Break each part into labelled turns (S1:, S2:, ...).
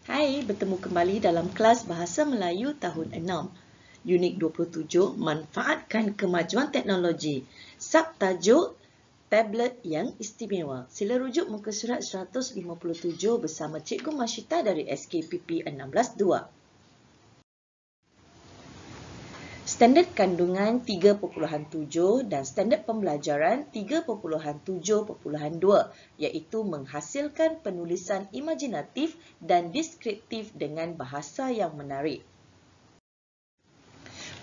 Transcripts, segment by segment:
S1: Hai, bertemu kembali dalam kelas Bahasa Melayu tahun 6. Unit 27, manfaatkan kemajuan teknologi. Subtajuk, tablet yang istimewa. Sila rujuk muka surat 157 bersama Cikgu Masyita dari SKPP 16-2. Standard kandungan 3.7 dan standard pembelajaran 3.7.2 iaitu menghasilkan penulisan imajinatif dan deskriptif dengan bahasa yang menarik.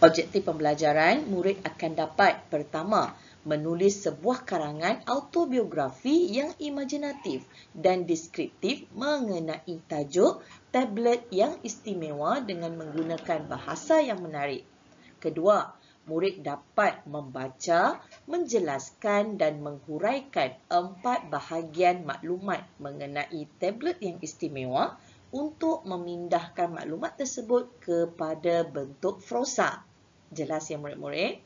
S1: Objektif pembelajaran, murid akan dapat pertama, menulis sebuah karangan autobiografi yang imajinatif dan deskriptif mengenai tajuk tablet yang istimewa dengan menggunakan bahasa yang menarik. Kedua, murid dapat membaca, menjelaskan dan menghuraikan 4 bahagian maklumat mengenai tablet yang istimewa untuk memindahkan maklumat tersebut kepada bentuk prosa. Jelas ya murid-murid?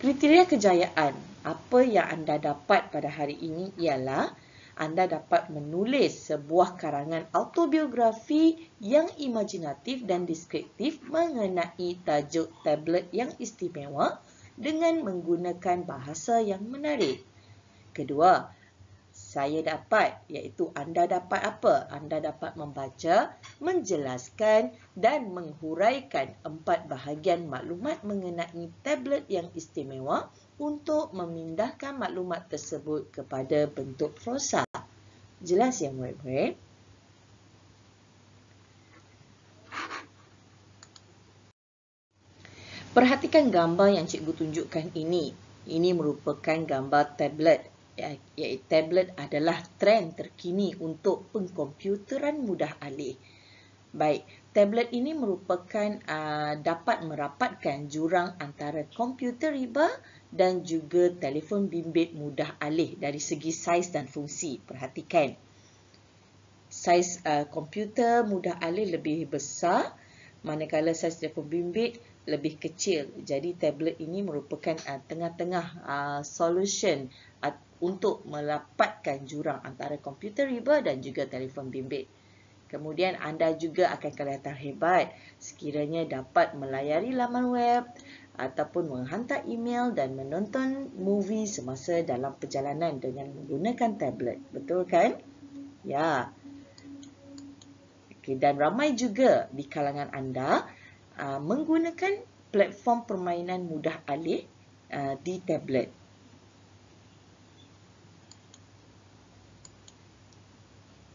S1: Kriteria kejayaan. Apa yang anda dapat pada hari ini ialah anda dapat menulis sebuah karangan autobiografi yang imajinatif dan deskriptif mengenai tajuk tablet yang istimewa dengan menggunakan bahasa yang menarik. Kedua, saya dapat, iaitu anda dapat apa? Anda dapat membaca, menjelaskan dan menghuraikan 4 bahagian maklumat mengenai tablet yang istimewa untuk memindahkan maklumat tersebut kepada bentuk prosa. Jelas ya murid-murid? Perhatikan gambar yang cikgu tunjukkan ini. Ini merupakan gambar tablet. Iaitu tablet adalah trend terkini untuk pengkomputeran mudah alih. Baik, tablet ini merupakan dapat merapatkan jurang antara komputer riba dan juga telefon bimbit mudah alih dari segi saiz dan fungsi. Perhatikan, saiz komputer mudah alih lebih besar, manakala saiz telefon bimbit lebih kecil. Jadi tablet ini merupakan tengah-tengah solution untuk merapatkan jurang antara komputer riba dan juga telefon bimbit. Kemudian anda juga akan kelihatan hebat sekiranya dapat melayari laman web ataupun menghantar email dan menonton movie semasa dalam perjalanan dengan menggunakan tablet. Betul kan? Ya. Okey, dan ramai juga di kalangan anda menggunakan platform permainan mudah alih di tablet.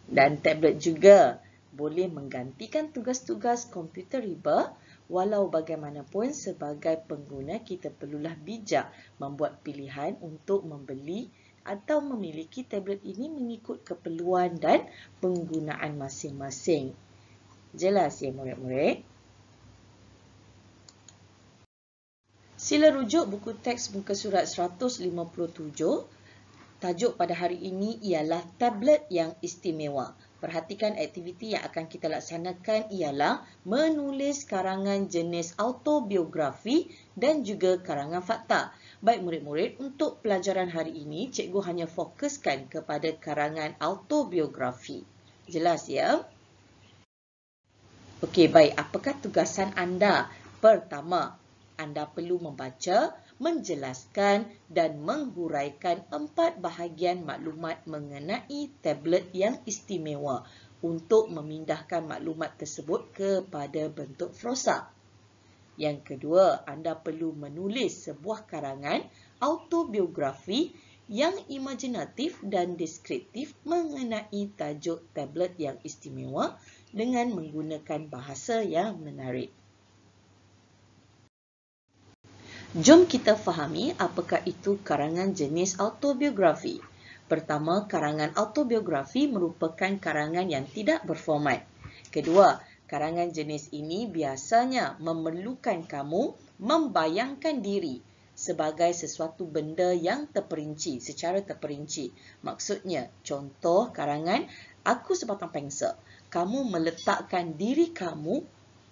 S1: Dan tablet juga boleh menggantikan tugas-tugas komputer riba. Walau bagaimanapun, sebagai pengguna kita perlulah bijak membuat pilihan untuk membeli atau memiliki tablet ini mengikut keperluan dan penggunaan masing-masing. Jelas ya murid-murid? Sila rujuk buku teks muka surat 157. Tajuk pada hari ini ialah tablet yang istimewa. Perhatikan aktiviti yang akan kita laksanakan ialah menulis karangan jenis autobiografi dan juga karangan fakta. Baik murid-murid, untuk pelajaran hari ini, cikgu hanya fokuskan kepada karangan autobiografi. Jelas ya? Okey, baik. Apakah tugasan anda? Pertama, anda perlu membaca, menjelaskan dan menghuraikan 4 bahagian maklumat mengenai tablet yang istimewa untuk memindahkan maklumat tersebut kepada bentuk prosa. Yang kedua, anda perlu menulis sebuah karangan autobiografi yang imajinatif dan deskriptif mengenai tajuk tablet yang istimewa dengan menggunakan bahasa yang menarik. Jom kita fahami apakah itu karangan jenis autobiografi. Pertama, karangan autobiografi merupakan karangan yang tidak berformat. Kedua, karangan jenis ini biasanya memerlukan kamu membayangkan diri sebagai sesuatu benda yang terperinci, secara terperinci. Maksudnya, contoh karangan, aku sebatang pensel. Kamu meletakkan diri kamu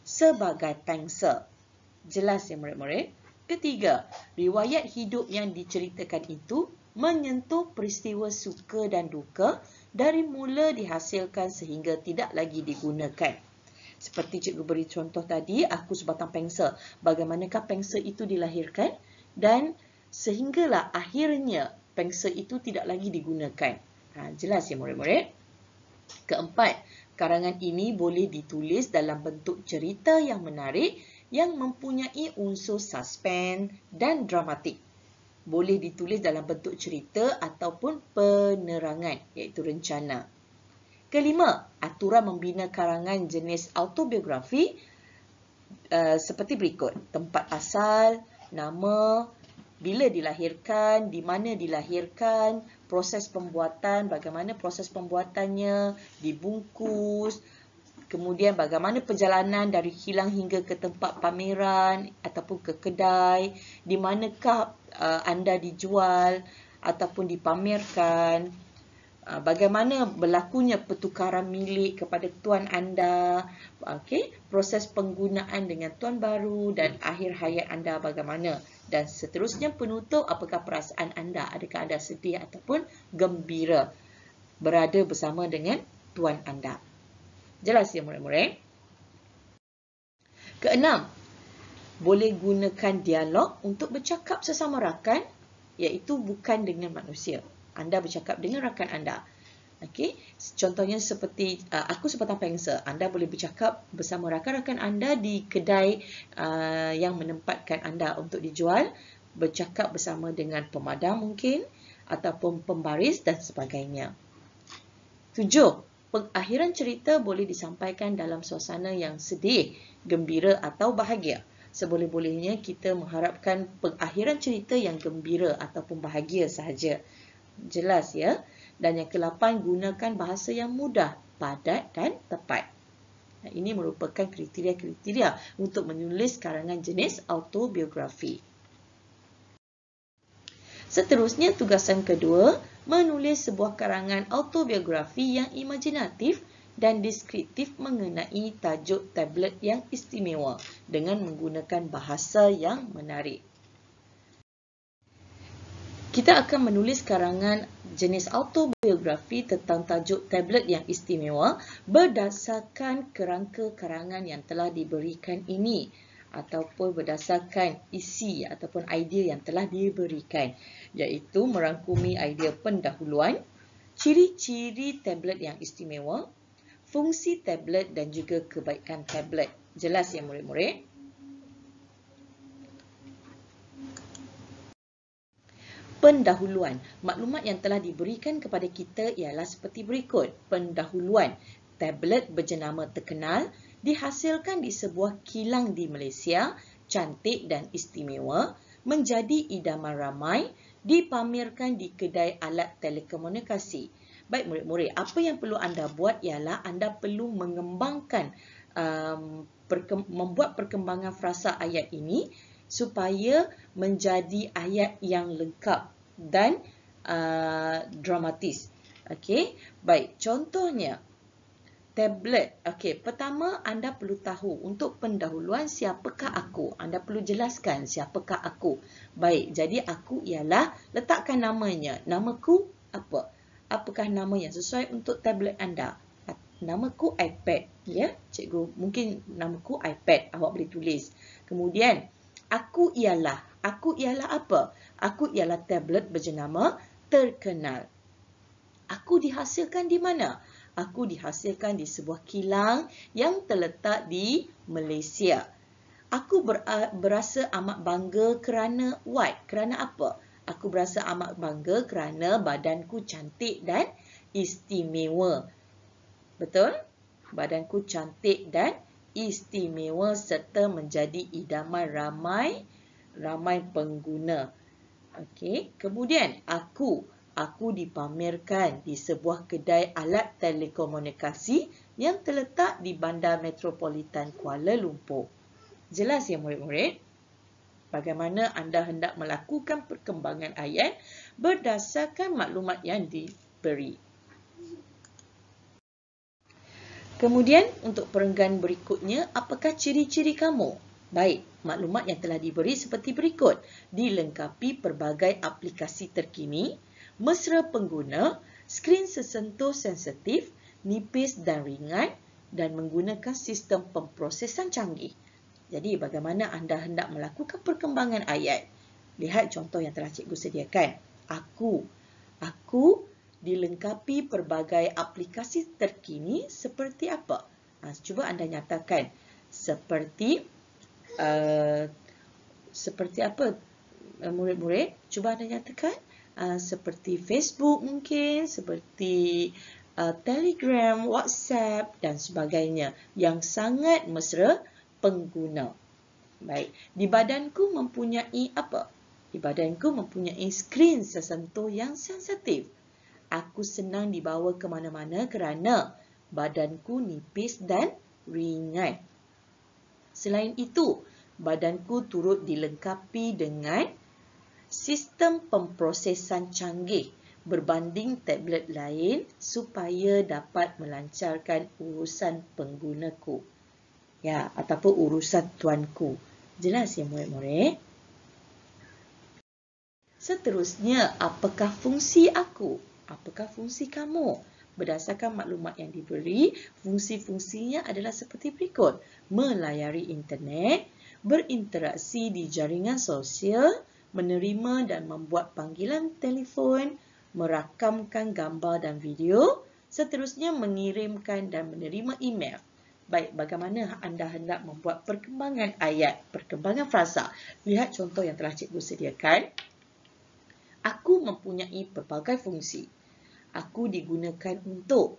S1: sebagai pensel. Jelas ya murid-murid? Ketiga, riwayat hidup yang diceritakan itu menyentuh peristiwa suka dan duka dari mula dihasilkan sehingga tidak lagi digunakan. Seperti cikgu beri contoh tadi, aku sebatang pensel. Bagaimanakah pensel itu dilahirkan dan sehinggalah akhirnya pensel itu tidak lagi digunakan. Jelas ya murid-murid? Keempat, karangan ini boleh ditulis dalam bentuk cerita yang menarik yang mempunyai unsur suspense dan dramatik. Boleh ditulis dalam bentuk cerita ataupun penerangan, iaitu rencana. Kelima, aturan membina karangan jenis autobiografi seperti berikut. Tempat asal, nama, bila dilahirkan, di mana dilahirkan, proses pembuatan, bagaimana proses pembuatannya, dibungkus, kemudian bagaimana perjalanan dari hilang hingga ke tempat pameran ataupun ke kedai, di manakah anda dijual ataupun dipamerkan, bagaimana berlakunya pertukaran milik kepada tuan anda, proses penggunaan dengan tuan baru dan akhir hayat anda bagaimana. Dan seterusnya penutup, apakah perasaan anda, adakah anda sedih ataupun gembira berada bersama dengan tuan anda. Jelas ya murid-murid? Keenam, boleh gunakan dialog untuk bercakap sesama rakan, iaitu bukan dengan manusia. Anda bercakap dengan rakan anda. Contohnya seperti aku sebatang pensel. Anda boleh bercakap bersama rakan-rakan anda di kedai yang menempatkan anda untuk dijual. Bercakap bersama dengan pemadam mungkin, ataupun pembaris dan sebagainya. 7. Pengakhiran cerita boleh disampaikan dalam suasana yang sedih, gembira atau bahagia. Seboleh-bolehnya kita mengharapkan pengakhiran cerita yang gembira ataupun bahagia sahaja. Jelas ya? Dan yang ke-8, gunakan bahasa yang mudah, padat dan tepat. Ini merupakan kriteria-kriteria untuk menulis karangan jenis autobiografi. Seterusnya, tugasan kedua, menulis sebuah karangan autobiografi yang imajinatif dan deskriptif mengenai tajuk tablet yang istimewa dengan menggunakan bahasa yang menarik. Kita akan menulis karangan jenis autobiografi tentang tajuk tablet yang istimewa berdasarkan kerangka karangan yang telah diberikan ini ataupun berdasarkan isi ataupun idea yang telah diberikan, iaitu merangkumi idea pendahuluan, ciri-ciri tablet yang istimewa, fungsi tablet dan juga kebaikan tablet. Jelas ya murid-murid? Pendahuluan. Maklumat yang telah diberikan kepada kita ialah seperti berikut. Pendahuluan. Tablet berjenama terkenal dihasilkan di sebuah kilang di Malaysia, cantik dan istimewa, menjadi idaman ramai, dipamerkan di kedai alat telekomunikasi. Baik murid-murid, apa yang perlu anda buat ialah anda perlu mengembangkan, membuat perkembangan frasa ayat ini supaya menjadi ayat yang lengkap dan dramatis. Baik, contohnya tablet. Pertama anda perlu tahu untuk pendahuluan siapakah aku. Anda perlu jelaskan siapakah aku. Baik, jadi aku ialah, letakkan namanya. Namaku apa? Apakah nama yang sesuai untuk tablet anda? Namaku iPad. Ya, cikgu, mungkin namaku iPad. Awak boleh tulis. Kemudian, aku ialah apa? Aku ialah tablet berjenama terkenal. Aku dihasilkan di mana? Aku dihasilkan di sebuah kilang yang terletak di Malaysia. Aku berasa amat bangga kerana what? Kerana apa? Aku berasa amat bangga kerana badanku cantik dan istimewa. Betul? Badanku cantik dan istimewa serta menjadi idaman ramai pengguna. Kemudian aku dipamerkan di sebuah kedai alat telekomunikasi yang terletak di Bandar Metropolitan Kuala Lumpur. Jelas ya murid-murid? Bagaimana anda hendak melakukan perkembangan ayat berdasarkan maklumat yang diberi. Kemudian untuk perenggan berikutnya, apakah ciri-ciri kamu? Baik, maklumat yang telah diberi seperti berikut. Dilengkapi pelbagai aplikasi terkini, mesra pengguna, Skrin sesentuh sensitif, nipis dan ringan dan menggunakan sistem pemprosesan canggih. Jadi bagaimana anda hendak melakukan perkembangan ayat? Lihat contoh yang telah cikgu sediakan. Aku dilengkapi pelbagai aplikasi terkini seperti apa? Cuba anda nyatakan. Seperti apa murid-murid? Cuba anda nyatakan. Seperti Facebook mungkin, seperti Telegram, WhatsApp dan sebagainya yang sangat mesra pengguna. Baik, di badanku mempunyai apa? Di badanku mempunyai skrin sesentuh yang sensitif. Aku senang dibawa ke mana-mana kerana badanku nipis dan ringan. Selain itu, badanku turut dilengkapi dengan sistem pemprosesan canggih berbanding tablet lain supaya dapat melancarkan urusan penggunaku. Ya, ataupun urusan tuanku. Jelas ya murid-murid? Seterusnya, apakah fungsi aku? Apakah fungsi kamu? Berdasarkan maklumat yang diberi, fungsi-fungsinya adalah seperti berikut. Melayari internet, berinteraksi di jaringan sosial, menerima dan membuat panggilan telefon, merakamkan gambar dan video, seterusnya mengirimkan dan menerima email. Baik, bagaimana anda hendak membuat perkembangan ayat, perkembangan frasa? Lihat contoh yang telah cikgu sediakan. Aku mempunyai pelbagai fungsi. Aku digunakan untuk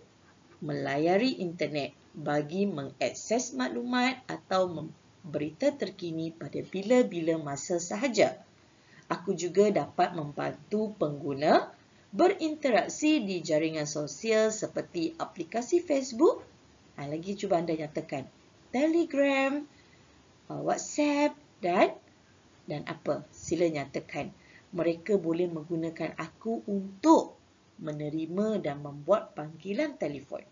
S1: melayari internet bagi mengakses maklumat atau berita terkini pada bila-bila masa sahaja. Aku juga dapat membantu pengguna berinteraksi di jaringan sosial seperti aplikasi Facebook. Lagi cuba anda nyatakan Telegram, WhatsApp dan apa? Sila nyatakan. Mereka boleh menggunakan aku untuk menerima dan membuat panggilan telefon.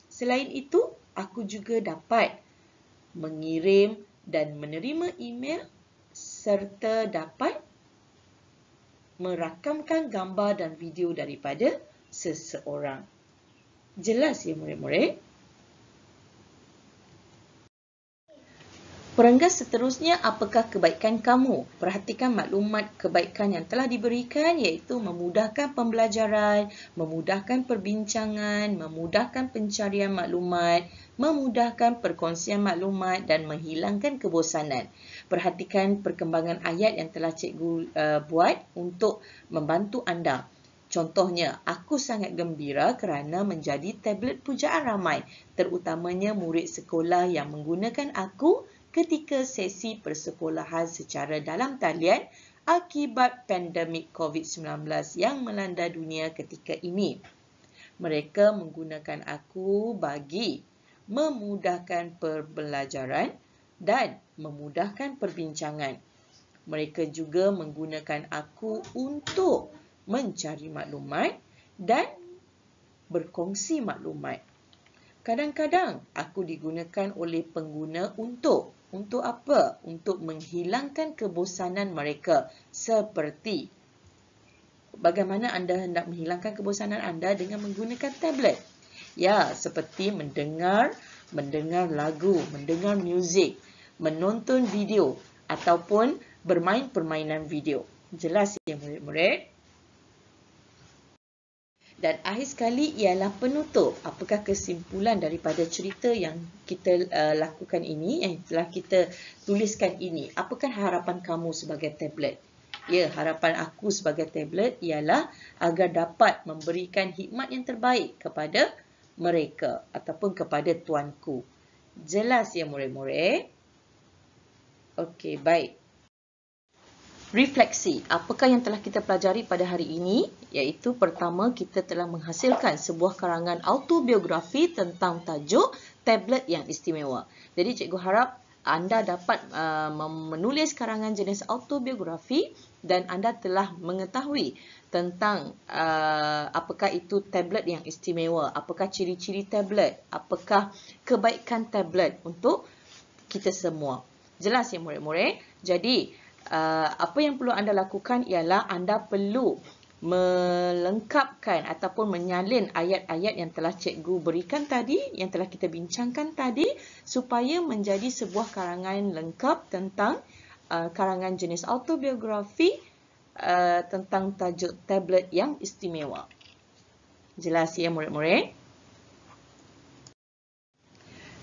S1: Selain itu, aku juga dapat mengirim dan menerima email serta dapat merakamkan gambar dan video daripada seseorang. Jelas ya murid-murid? Perenggas seterusnya, apakah kebaikan kamu? Perhatikan maklumat kebaikan yang telah diberikan iaitu memudahkan pembelajaran, memudahkan perbincangan, memudahkan pencarian maklumat, memudahkan perkongsian maklumat dan menghilangkan kebosanan. Perhatikan perkembangan ayat yang telah cikgu buat untuk membantu anda. Contohnya, aku sangat gembira kerana menjadi tablet pujaan ramai, terutamanya murid sekolah yang menggunakan aku ketika sesi persekolahan secara dalam talian akibat pandemik COVID-19 yang melanda dunia ketika ini. Mereka menggunakan aku bagi memudahkan pembelajaran dan memudahkan perbincangan. Mereka juga menggunakan aku untuk mencari maklumat dan berkongsi maklumat. Kadang-kadang aku digunakan oleh pengguna untuk apa? Untuk menghilangkan kebosanan mereka. Seperti bagaimana anda hendak menghilangkan kebosanan anda dengan menggunakan tablet? Ya, seperti mendengar lagu, mendengar muzik, menonton video ataupun bermain permainan video. Jelas ya murid-murid? Dan akhir sekali ialah penutup. Apakah kesimpulan daripada cerita yang kita lakukan ini, yang telah kita tuliskan ini? Apakah harapan kamu sebagai tablet? Ya, harapan aku sebagai tablet ialah agar dapat memberikan khidmat yang terbaik kepada mereka ataupun kepada tuanku. Jelas ya murid-murid? Okey, baik. Refleksi. Apakah yang telah kita pelajari pada hari ini? Iaitu pertama, kita telah menghasilkan sebuah karangan autobiografi tentang tajuk tablet yang istimewa. Jadi cikgu harap anda dapat menulis karangan jenis autobiografi dan anda telah mengetahui tentang apakah itu tablet yang istimewa, apakah ciri-ciri tablet, apakah kebaikan tablet untuk kita semua. Jelas ya murid-murid? Jadi apa yang perlu anda lakukan ialah anda perlu melengkapkan ataupun menyalin ayat-ayat yang telah cikgu berikan tadi, yang telah kita bincangkan tadi, supaya menjadi sebuah karangan lengkap tentang karangan jenis autobiografi tentang tajuk tablet yang istimewa. Jelas ya murid-murid?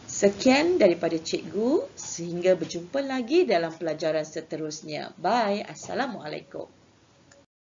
S1: Sekian daripada cikgu, sehingga berjumpa lagi dalam pelajaran seterusnya. Bye. Assalamualaikum.